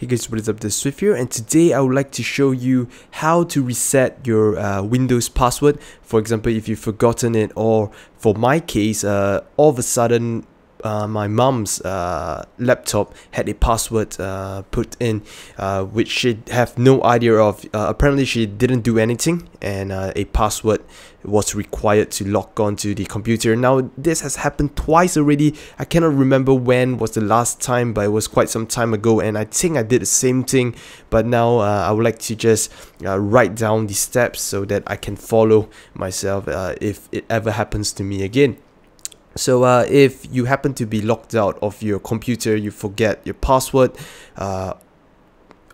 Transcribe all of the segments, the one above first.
Hey guys, what is up, this is Swift here, and today I would like to show you how to reset your Windows password. For example, if you've forgotten it, or for my case, all of a sudden my mom's laptop had a password put in, which she have no idea of. Apparently she didn't do anything, and a password was required to log on to the computer. Now this has happened twice already. I cannot remember when was the last time, but it was quite some time ago, and I think I did the same thing. But now I would like to just write down the steps so that I can follow myself if it ever happens to me again. So if you happen to be locked out of your computer, you forget your password,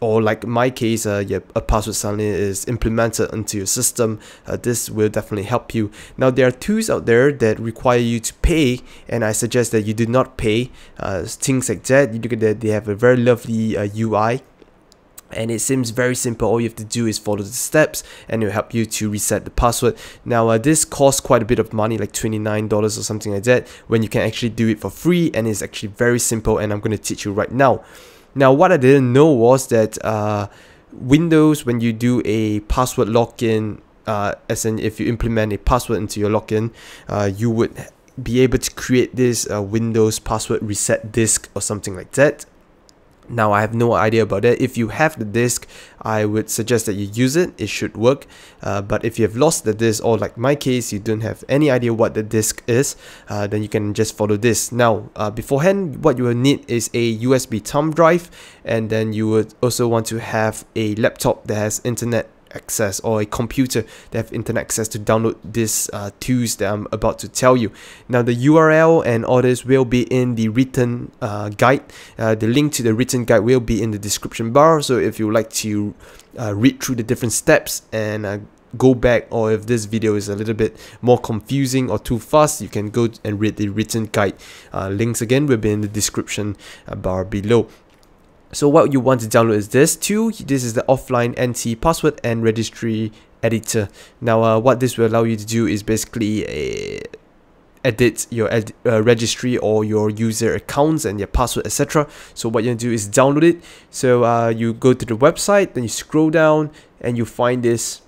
or like in my case, a password suddenly is implemented into your system, this will definitely help you. Now there are tools out there that require you to pay, and I suggest that you do not pay. Things like that, you look at that, they have a very lovely UI. And it seems very simple. All you have to do is follow the steps, and it will help you to reset the password. Now this costs quite a bit of money, like $29 or something like that, when you can actually do it for free, and it's actually very simple, and I'm going to teach you right now. Now what I didn't know was that Windows, when you do a password login, as in if you implement a password into your login, you would be able to create this Windows password reset disk or something like that. Now I have no idea about that. If you have the disk, I would suggest that you use it. It should work. But if you have lost the disk, or like my case, you don't have any idea what the disk is, then you can just follow this. Now beforehand, what you will need is a USB thumb drive, and then you would also want to have a laptop that has internet access, or a computer that have internet access to download these tools that I'm about to tell you. Now the URL and all this will be in the written guide. The link to the written guide will be in the description bar, so if you would like to read through the different steps and go back, or if this video is a little bit more confusing or too fast, you can go and read the written guide. Links again will be in the description bar below. So what you want to download is this tool. This is the offline NT password and registry editor. Now what this will allow you to do is basically edit your registry or your user accounts and your password, etc. So what you do is download it. So you go to the website, then you scroll down and you find this.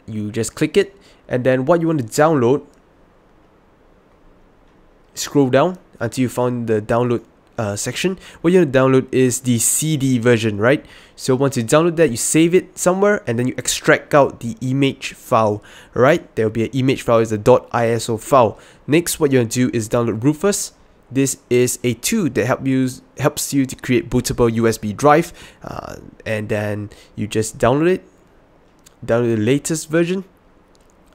You just click it, and then what you want to download, scroll down until you find the download section. What you want to download is the CD version, right? So once you download that, you save it somewhere, and then you extract out the image file, right? There will be an image file, is a .iso file. Next, what you want to do is download Rufus. This is a tool that helps you to create bootable USB drive, and then you just download the latest version,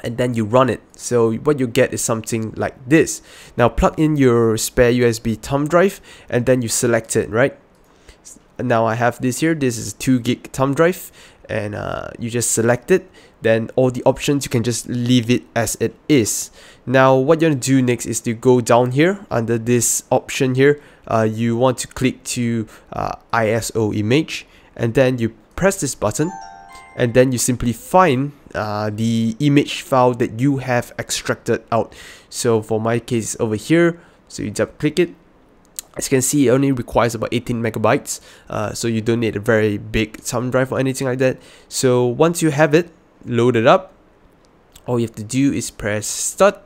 and then you run it. So what you get is something like this. Now plug in your spare USB thumb drive, and then you select it, right? Now I have this here. This is a 2 gig thumb drive, and you just select it. Then all the options, you can just leave it as it is. Now what you're gonna do next is to go down here under this option here. You want to click to ISO image, and then you press this button, and then you simply find the image file that you have extracted out. So for my case over here, so you double click it. As you can see, it only requires about 18 megabytes, so you don't need a very big thumb drive or anything like that. So once you have it loaded up, all you have to do is press start,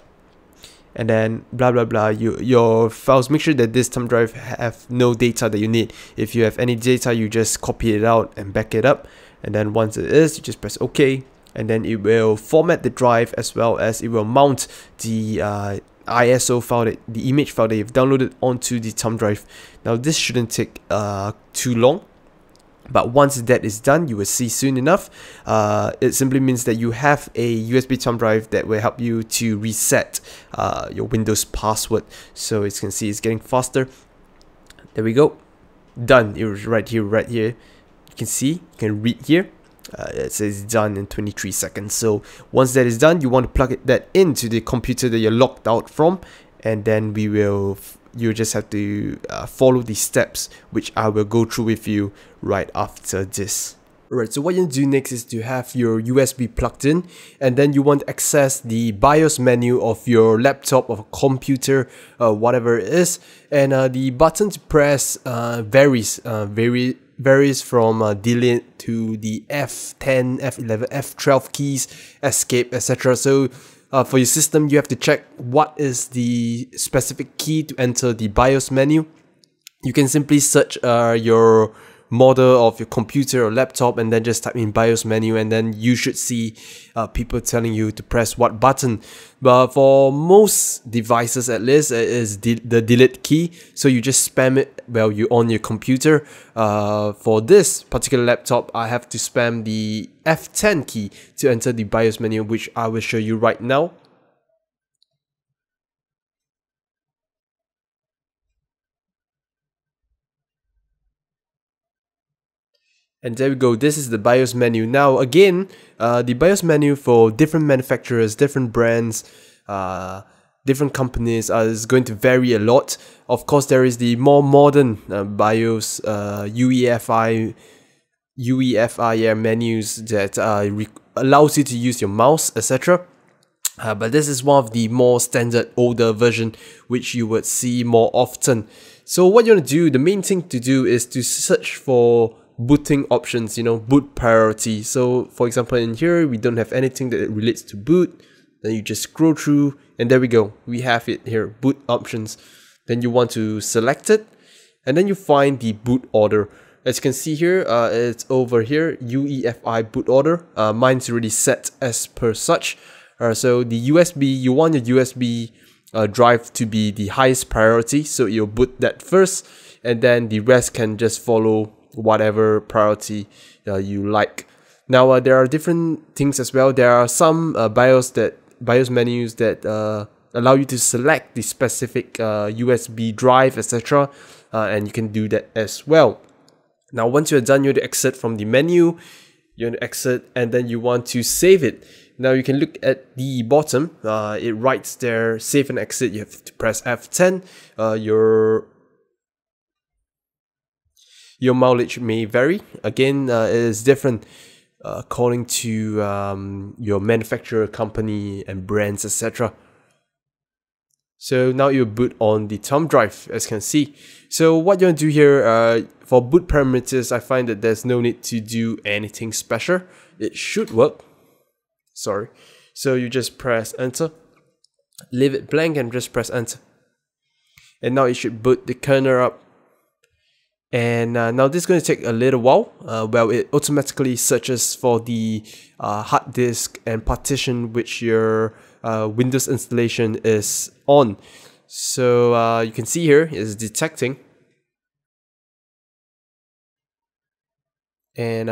and then blah blah blah, your files. Make sure that this thumb drive have no data that you need. If you have any data, you just copy it out and back it up, and then once it is, you just press OK, and then it will format the drive, as well as it will mount the ISO file, the image file that you've downloaded, onto the thumb drive. Now this shouldn't take too long, but once that is done, you will see soon enough. It simply means that you have a USB thumb drive that will help you to reset your Windows password. So as you can see, it's getting faster. There we go, done. It was right here. You can see, you can read here. It says done in 23 seconds. So once that is done, you want to plug that into the computer that you're locked out from, and then you just have to follow the steps, which I will go through with you right after this. Alright, so what you do next is to have your USB plugged in, and then you want to access the BIOS menu of your laptop or computer, whatever it is, and the button to press varies from delete to the F10, F11, F12 keys, escape, etc. So for your system, you have to check what is the specific key to enter the BIOS menu. You can simply search your model of your computer or laptop and then just type in BIOS menu, and then you should see people telling you to press what button. But for most devices, at least, it is the delete key, so you just spam it while you're on your computer. For this particular laptop, I have to spam the F10 key to enter the BIOS menu, which I will show you right now. And there we go, this is the BIOS menu. Now again, the BIOS menu for different manufacturers, different brands, different companies is going to vary a lot. Of course, there is the more modern BIOS, UEFI menus that allows you to use your mouse, etc. But this is one of the more standard older version which you would see more often. So what you want to do, the main thing to do is to search for booting options, boot priority. So for example, in here we don't have anything that relates to boot. Then you just scroll through and there we go, we have it here, boot options. Then you want to select it and then you find the boot order. As you can see here, it's over here, UEFI boot order. Mine's already set as per such. So the USB, you want your USB drive to be the highest priority, so you'll boot that first, and then the rest can just follow whatever priority you like. Now there are different things as well. There are some BIOS menus that allow you to select the specific USB drive, etc. And you can do that as well. Now once you're done, you want to exit from the menu. You want to exit and then you want to save it. Now you can look at the bottom. It writes there, save and exit. You have to press F10. Your mileage may vary. Again, it is different according to your manufacturer, company, and brands, etc. So now you boot on the thumb drive, as you can see. So what you want to do here, for boot parameters, I find that there's no need to do anything special. It should work. Sorry. So you just press enter, leave it blank and just press enter. And now it should boot the kernel up. And now this is going to take a little while. Well, it automatically searches for the hard disk and partition which your Windows installation is on. So you can see here it's detecting. And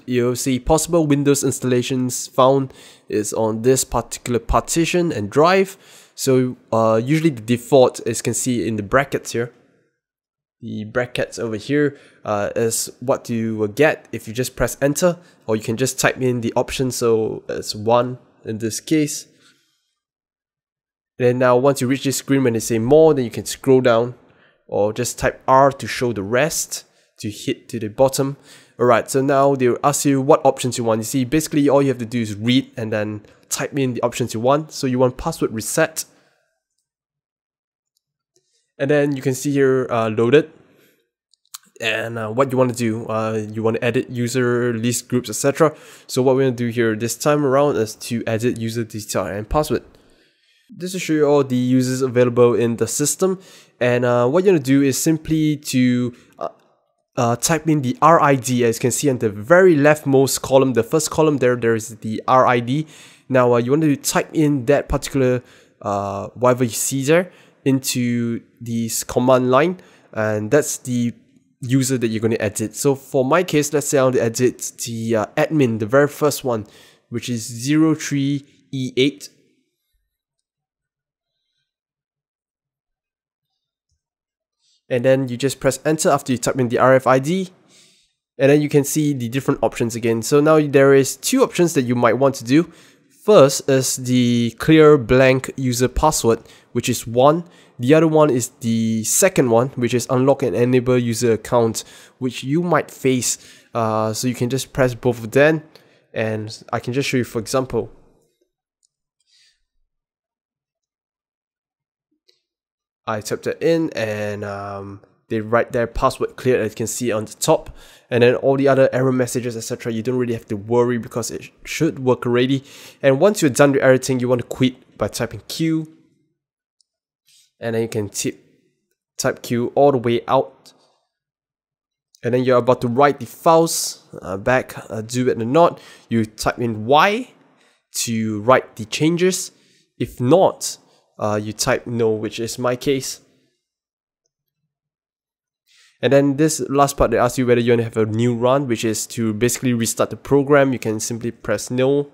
you'll see possible Windows installations found is on this particular partition and drive. So usually the default, as you can see in the brackets here, the brackets over here is what you will get if you just press enter, or you can just type in the option. So it's 1 in this case. Then now once you reach this screen, when they say more, then you can scroll down or just type R to show the rest, to hit to the bottom. Alright, so now they'll ask you what options you want. You see, basically all you have to do is read and then type in the options you want. So you want password reset. And then you can see here loaded. And what you want to do, you want to edit user, list groups, etc. So what we're going to do here this time around is to edit user detail and password. This will show you all the users available in the system. And what you're going to do is simply to type in the RID. As you can see on the very leftmost column, the first column there is the RID. Now you want to type in that particular whatever you see there into this command line, and that's the user that you're going to edit. So for my case, let's say I want to edit the admin, the very first one, which is 03E8. And then you just press enter after you type in the RFID, and then you can see the different options again. So now there is 2 options that you might want to do. First is the clear blank user password, which is 1. The other one is the second one, which is unlock and enable user account, which you might face. So you can just press both of them, and I can just show you. For example, I typed it in, and they write their password clear, as you can see on the top. And then all the other error messages, etc., you don't really have to worry because it should work already. And once you're done with everything, you want to quit by typing Q, and then you can type Q all the way out. And then you're about to write the files back, do it or not. You type in Y to write the changes. If not, you type no, which is my case. And then this last part, they ask you whether you want to have a new run, which is to basically restart the program. You can simply press no.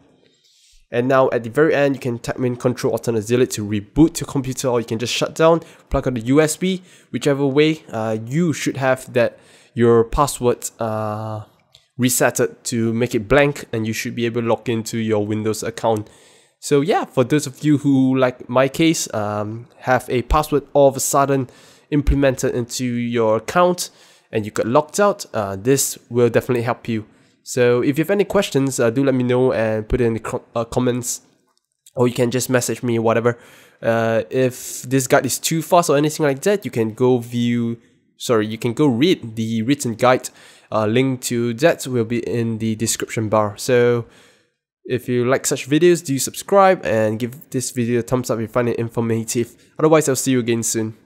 And now at the very end, you can type in Control Alt Delete to reboot your computer, or you can just shut down, plug out the USB, whichever way. You should have that your password resetted to make it blank, and you should be able to log into your Windows account. So yeah, for those of you who, like my case, have a password all of a sudden implemented into your account and you got locked out, this will definitely help you. So if you have any questions, do let me know and put it in the comments, or you can just message me, whatever. If this guide is too fast or anything like that, you can go read the written guide. Link to that will be in the description bar. So if you like such videos, do subscribe and give this video a thumbs up if you find it informative. Otherwise, I'll see you again soon.